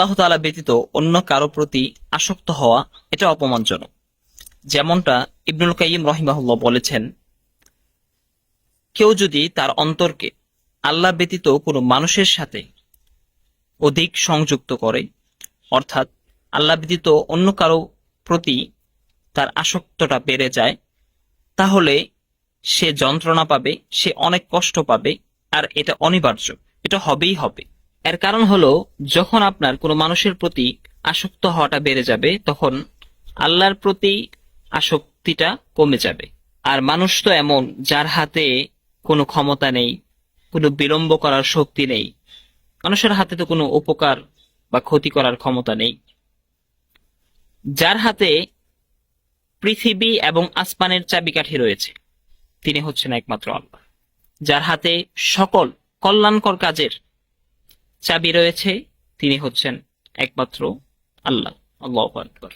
আল্লাহ তাআলা ব্যতীত অন্য কারো প্রতি আসক্ত হওয়া এটা অপমানজনক। যেমনটা ইবনুল কাইয়িম রাহিমাহুল্লাহ বলেছেন, কেউ যদি তার অন্তরকে আল্লাহ ব্যতীত কোনো মানুষের সাথে অধিক সংযুক্ত করে, অর্থাৎ আল্লাহ ব্যতীত অন্য কারো প্রতি তার আসক্তটা বেড়ে যায়, তাহলে সে যন্ত্রণা পাবে, সে অনেক কষ্ট পাবে, আর এটা অনিবার্য, এটা হবেই হবে। এর কারণ হলো, যখন আপনার কোনো মানুষের প্রতি আসক্ত হওয়াটা বেড়ে যাবে, তখন আল্লাহর প্রতি আসক্তিটা কমে যাবে। আর মানুষ তো এমন, যার হাতে কোনো ক্ষমতা নেই, কোনো বিলম্ব করার শক্তি নেই, মানুষের হাতে তো কোনো উপকার বা ক্ষতি করার ক্ষমতা নেই। যার হাতে পৃথিবী এবং আসমানের চাবিকাঠি রয়েছে, তিনি হচ্ছেন একমাত্র আল্লাহ। যার হাতে সকল কল্যাণকর কাজের চাবি রয়েছে, তিনি হচ্ছেন একমাত্র আল্লাহ। আল্লাহু আকবার।